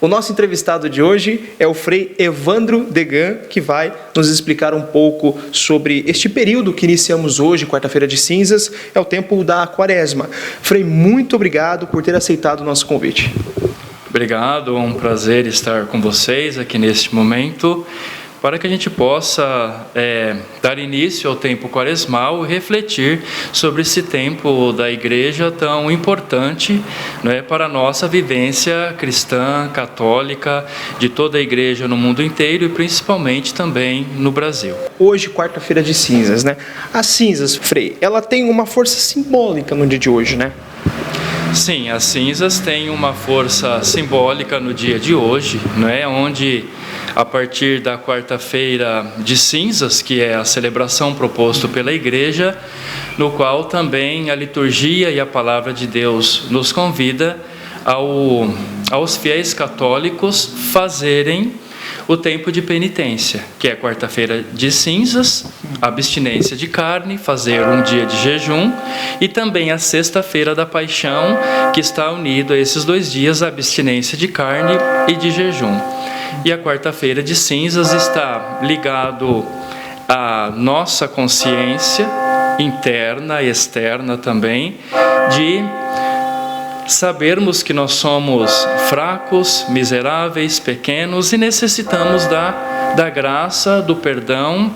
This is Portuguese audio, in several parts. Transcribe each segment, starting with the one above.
O nosso entrevistado de hoje é o Frei Evandro Degan, que vai nos explicar um pouco sobre este período que iniciamos hoje, quarta-feira de cinzas, é o tempo da Quaresma. Frei, muito obrigado por ter aceitado o nosso convite. Obrigado, é um prazer estar com vocês aqui neste momento, para que a gente possa dar início ao tempo quaresmal e refletir sobre esse tempo da Igreja tão importante, né, para a nossa vivência cristã, católica, de toda a Igreja no mundo inteiro e principalmente também no Brasil. Hoje, quarta-feira de cinzas, né? As cinzas, Frei, ela tem uma força simbólica no dia de hoje, né? Sim, as cinzas têm uma força simbólica no dia de hoje, não é? Onde, a partir da quarta-feira de cinzas, que é a celebração proposta pela Igreja, no qual também a liturgia e a palavra de Deus nos convida aos fiéis católicos fazerem o tempo de penitência, que é quarta-feira de cinzas, abstinência de carne, fazer um dia de jejum, e também a sexta-feira da paixão, que está unido a esses 2 dias, a abstinência de carne e de jejum. E a quarta-feira de cinzas está ligado à nossa consciência interna e externa também, de sabermos que nós somos fracos, miseráveis, pequenos e necessitamos da graça, do perdão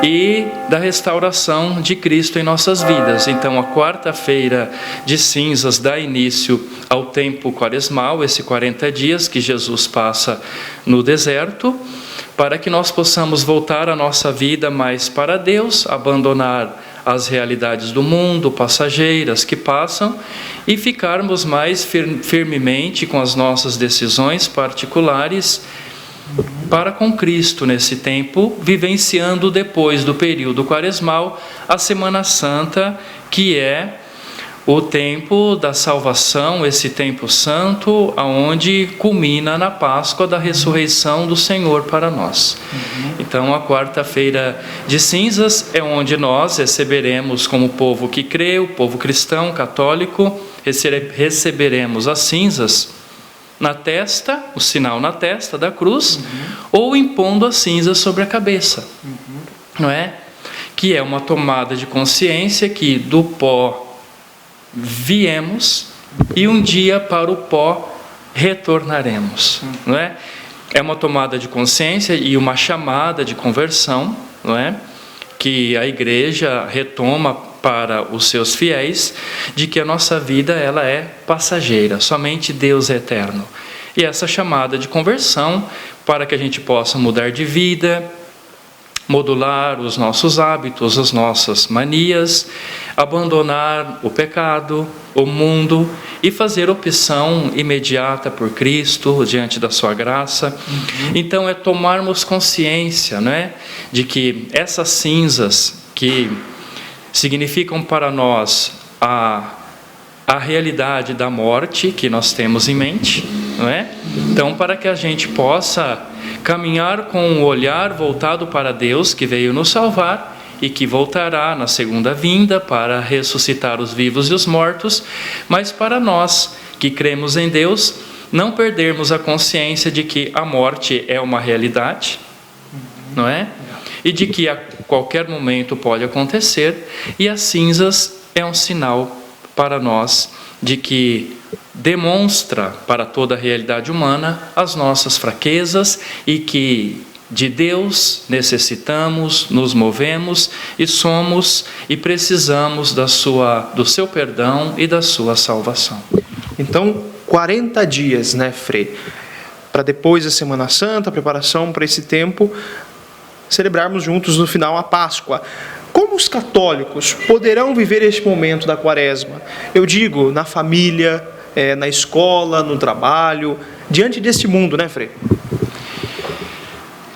e da restauração de Cristo em nossas vidas. Então, a quarta-feira de cinzas dá início ao tempo quaresmal, esse 40 dias que Jesus passa no deserto, para que nós possamos voltar a nossa vida mais para Deus, abandonar as realidades do mundo, passageiras que passam, e ficarmos mais firmemente com as nossas decisões particulares para com Cristo nesse tempo, vivenciando depois do período quaresmal a Semana Santa, que é o tempo da salvação, esse tempo santo, aonde culmina na Páscoa da ressurreição do Senhor para nós. Então, a quarta-feira de cinzas é onde nós receberemos, como povo que crê, o povo cristão, católico, receberemos as cinzas na testa, o sinal na testa da cruz, ou impondo as cinzas sobre a cabeça, não é? Que é uma tomada de consciência que do pó viemos e um dia para o pó retornaremos, não é? É uma tomada de consciência e uma chamada de conversão, não é? Que a Igreja retoma para os seus fiéis, de que a nossa vida ela é passageira, somente Deus é eterno. E essa chamada de conversão, para que a gente possa mudar de vida, modular os nossos hábitos, as nossas manias, abandonar o pecado, o mundo e fazer opção imediata por Cristo diante da sua graça. Então é tomarmos consciência, não é, de que essas cinzas que significam para nós a realidade da morte que nós temos em mente, não é? Então, para que a gente possa caminhar com um olhar voltado para Deus, que veio nos salvar e que voltará na segunda vinda para ressuscitar os vivos e os mortos, mas para nós que cremos em Deus, não perdermos a consciência de que a morte é uma realidade, não é? E de que a qualquer momento pode acontecer, e as cinzas é um sinal para nós de que demonstra para toda a realidade humana as nossas fraquezas e que de Deus necessitamos, nos movemos e somos e precisamos do seu perdão e da sua salvação. Então, 40 dias, né, Frei? Para depois da Semana Santa, a preparação para esse tempo, celebrarmos juntos no final a Páscoa. Como os católicos poderão viver este momento da Quaresma? Eu digo, na família, na escola, no trabalho, diante deste mundo, né, Frei?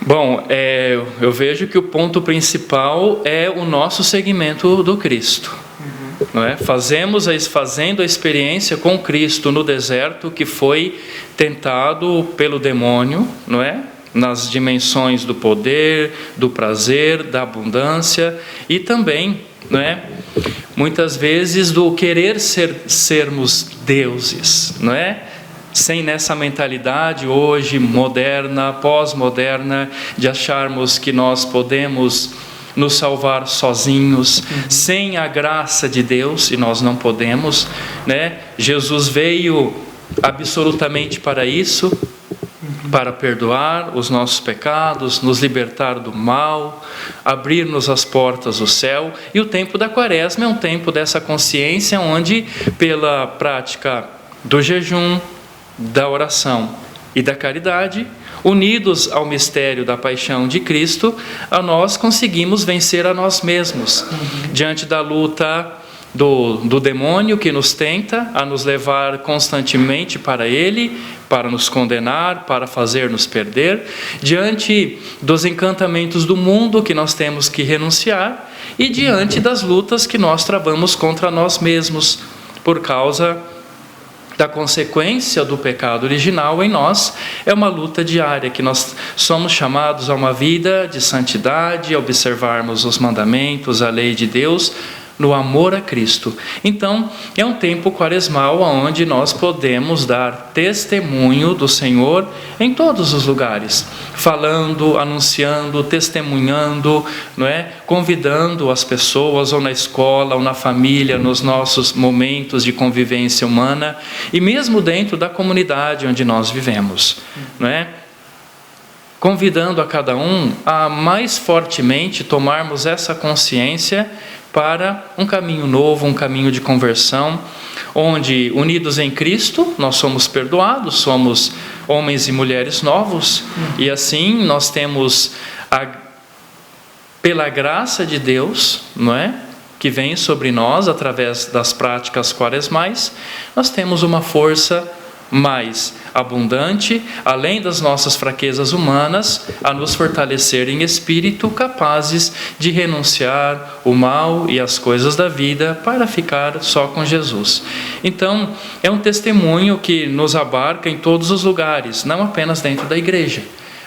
Bom, eu vejo que o ponto principal é o nosso seguimento do Cristo. Não é? Fazendo a experiência com Cristo no deserto, que foi tentado pelo demônio, não é? Nas dimensões do poder, do prazer, da abundância e também, não é? Muitas vezes do querer sermos deuses, não é? sem nessa mentalidade hoje moderna, pós-moderna, de acharmos que nós podemos nos salvar sozinhos, sem a graça de Deus, e nós não podemos, né? Jesus veio absolutamente para isso, para perdoar os nossos pecados, nos libertar do mal, abrir-nos as portas do céu. E o tempo da Quaresma é um tempo dessa consciência, onde pela prática do jejum, da oração e da caridade, unidos ao mistério da paixão de Cristo, nós conseguimos vencer a nós mesmos, diante da luta do demônio que nos tenta a nos levar constantemente para ele, para nos condenar, para fazer-nos perder, diante dos encantamentos do mundo que nós temos que renunciar e diante das lutas que nós travamos contra nós mesmos, por causa da consequência do pecado original em nós. É uma luta diária, que nós somos chamados a uma vida de santidade, a observarmos os mandamentos, a lei de Deus, no amor a Cristo. Então, é um tempo quaresmal onde nós podemos dar testemunho do Senhor em todos os lugares, falando, anunciando, testemunhando, não é? Convidando as pessoas, ou na escola, ou na família, nos nossos momentos de convivência humana, e mesmo dentro da comunidade onde nós vivemos, não é? Convidando a cada um a mais fortemente tomarmos essa consciência para um caminho novo, um caminho de conversão, onde, unidos em Cristo, nós somos perdoados, somos homens e mulheres novos, e assim nós temos, pela graça de Deus, não é? Que vem sobre nós através das práticas quaresmais, nós temos uma força mais abundante, além das nossas fraquezas humanas, a nos fortalecer em espírito, capazes de renunciar o mal e as coisas da vida para ficar só com Jesus. Então, é um testemunho que nos abarca em todos os lugares, não apenas dentro da igreja,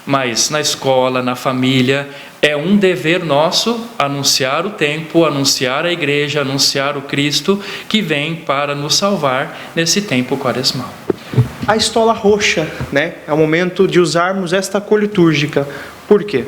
mas na escola, na família. É um dever nosso anunciar o tempo, anunciar a igreja, anunciar o Cristo que vem para nos salvar nesse tempo quaresmal. A estola roxa, né? É o momento de usarmos esta cor litúrgica. Por quê?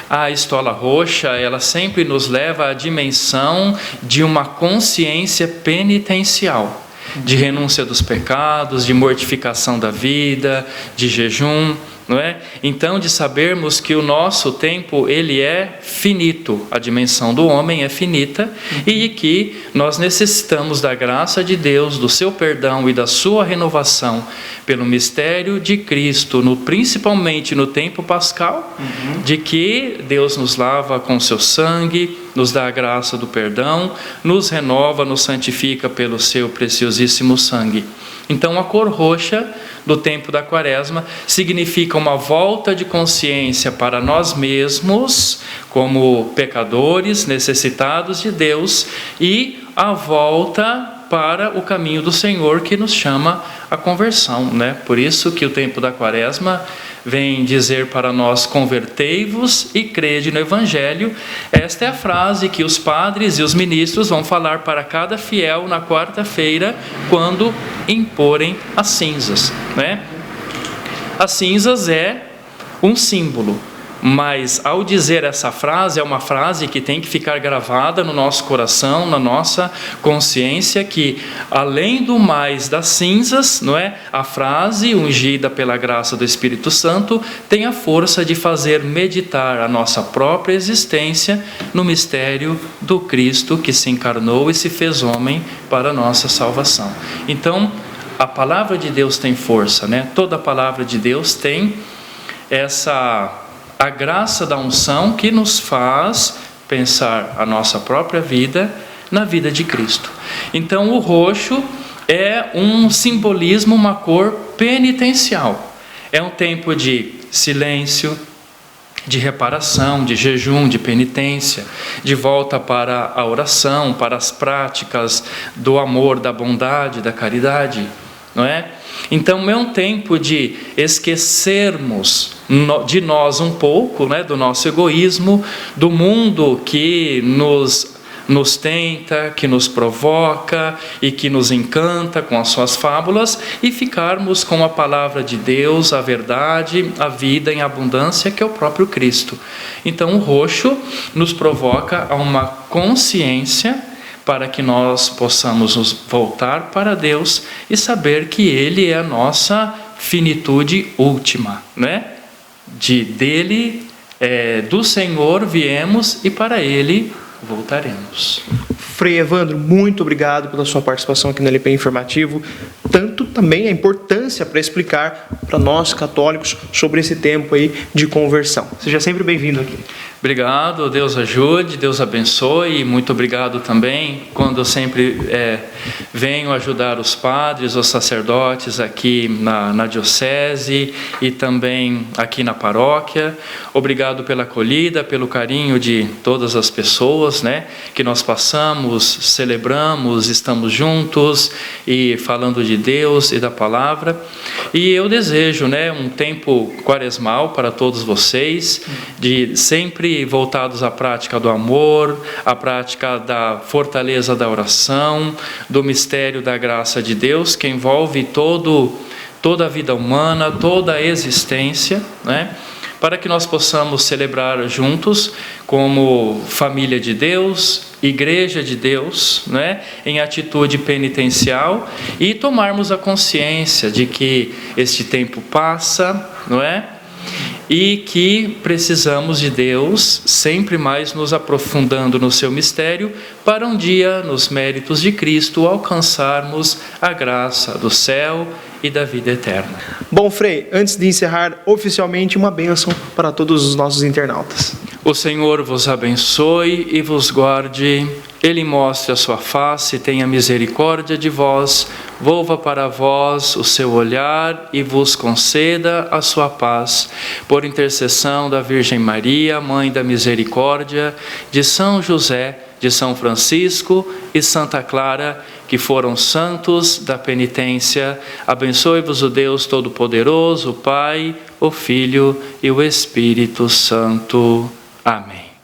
A estola roxa, ela sempre nos leva à dimensão de uma consciência penitencial, de renúncia dos pecados, de mortificação da vida, de jejum, não é? Então, de sabermos que o nosso tempo, ele é finito, a dimensão do homem é finita, e que nós necessitamos da graça de Deus, do seu perdão e da sua renovação pelo mistério de Cristo, principalmente no tempo pascal, de que Deus nos lava com seu sangue, nos dá a graça do perdão, nos renova, nos santifica pelo seu preciosíssimo sangue. Então, a cor roxa do tempo da Quaresma significa uma volta de consciência para nós mesmos, como pecadores necessitados de Deus, e a volta para o caminho do Senhor, que nos chama à conversão, né? Por isso que o tempo da Quaresma vem dizer para nós: convertei-vos e crede no Evangelho. Esta é a frase que os padres e os ministros vão falar para cada fiel na quarta-feira, quando imporem as cinzas, né? As cinzas é um símbolo, mas ao dizer essa frase, é uma frase que tem que ficar gravada no nosso coração, na nossa consciência, que além do mais das cinzas, não é? A frase, ungida pela graça do Espírito Santo, tem a força de fazer meditar a nossa própria existência no mistério do Cristo que se encarnou e se fez homem para a nossa salvação. Então, a palavra de Deus tem força, né? Toda a palavra de Deus tem a graça da unção que nos faz pensar a nossa própria vida na vida de Cristo. Então, o roxo é um simbolismo, uma cor penitencial. É um tempo de silêncio, de reparação, de jejum, de penitência, de volta para a oração, para as práticas do amor, da bondade, da caridade, não é? Então, é um tempo de esquecermos de nós um pouco, né, do nosso egoísmo, do mundo que nos nos tenta, que nos provoca e que nos encanta com as suas fábulas, e ficarmos com a palavra de Deus, a verdade, a vida em abundância, que é o próprio Cristo. Então o roxo nos provoca a uma consciência para que nós possamos nos voltar para Deus e saber que Ele é a nossa finitude última, né? Do Senhor viemos e para Ele voltaremos. Frei Evandro, muito obrigado pela sua participação aqui no LP Informativo, tanto também a importância para explicar para nós católicos sobre esse tempo aí de conversão. Seja sempre bem-vindo aqui. Obrigado, Deus ajude, Deus abençoe, e muito obrigado também quando eu sempre venho ajudar os padres, os sacerdotes aqui na diocese e também aqui na paróquia. Obrigado pela acolhida, pelo carinho de todas as pessoas, né, que nós passamos, celebramos, estamos juntos e falando de Deus e da palavra. E eu desejo, né, um tempo quaresmal para todos vocês, de sempre voltados à prática do amor, à prática da fortaleza da oração, do mistério da graça de Deus, que envolve toda a vida humana, toda a existência, né? Para que nós possamos celebrar juntos como família de Deus, igreja de Deus, né? Em atitude penitencial, e tomarmos a consciência de que este tempo passa, não é? E que precisamos de Deus, sempre mais nos aprofundando no seu mistério, para um dia, nos méritos de Cristo, alcançarmos a graça do céu e da vida eterna. Bom, Frei, antes de encerrar oficialmente, uma bênção para todos os nossos internautas. O Senhor vos abençoe e vos guarde, Ele mostre a sua face, tenha misericórdia de vós, volva para vós o seu olhar e vos conceda a sua paz. Por intercessão da Virgem Maria, Mãe da Misericórdia, de São José, de São Francisco e Santa Clara, que foram santos da penitência, abençoe-vos o Deus Todo-Poderoso, o Pai, o Filho e o Espírito Santo. Amém.